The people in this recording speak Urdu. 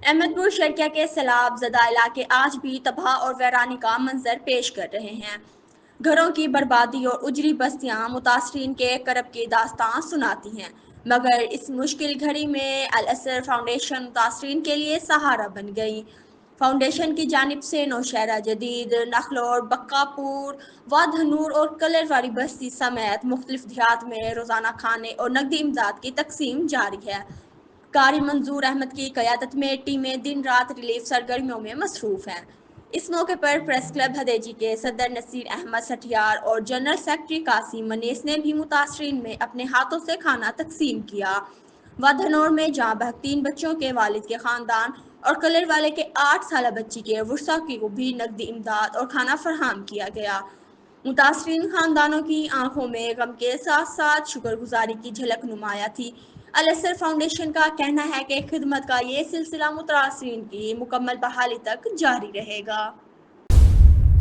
احمد پور شرکیہ کے سیلاب زدہ علاقے آج بھی تباہ اور ویرانی کا منظر پیش کر رہے ہیں۔ گھروں کی بربادی اور اجڑی بستیاں متاثرین کے کرب کی داستان سناتی ہیں، مگر اس مشکل گھڑی میں الاسر فاؤنڈیشن متاثرین کے لیے سہارا بن گئی۔ فاؤنڈیشن کی جانب سے نوشہرہ جدید، نخلور، بکا پور، وادھنور اور کلر والی بستی سمیت مختلف دیہات میں روزانہ کھانے اور نقدی امداد کی تقسیم جاری ہے۔ قاری منظور احمد کی قیادت میں ٹیمیں دن رات ریلیف سرگرمیوں میں مصروف ہیں۔ اس موقع پر پریس کلب ہدیجی کے صدر نصیر احمد سٹھیار اور جنرل سیکرٹری قاسم منیس نے بھی متاثرین میں اپنے ہاتھوں سے کھانا تقسیم کیا۔ وادھنور میں جاں بحق 3 بچوں کے والد کے خاندان اور کلر والے کے 8 سالہ بچی کے ورثاء کو بھی نقدی امداد اور کھانا فراہم کیا گیا۔ متاثرین خاندانوں کی آنکھوں میں غم کے ساتھ ساتھ شکر گزاری کی جھلک نمایاں تھی۔ الاسر فاؤنڈیشن کا کہنا ہے کہ خدمت کا یہ سلسلہ متاثرین کی مکمل بحالی تک جاری رہے گا۔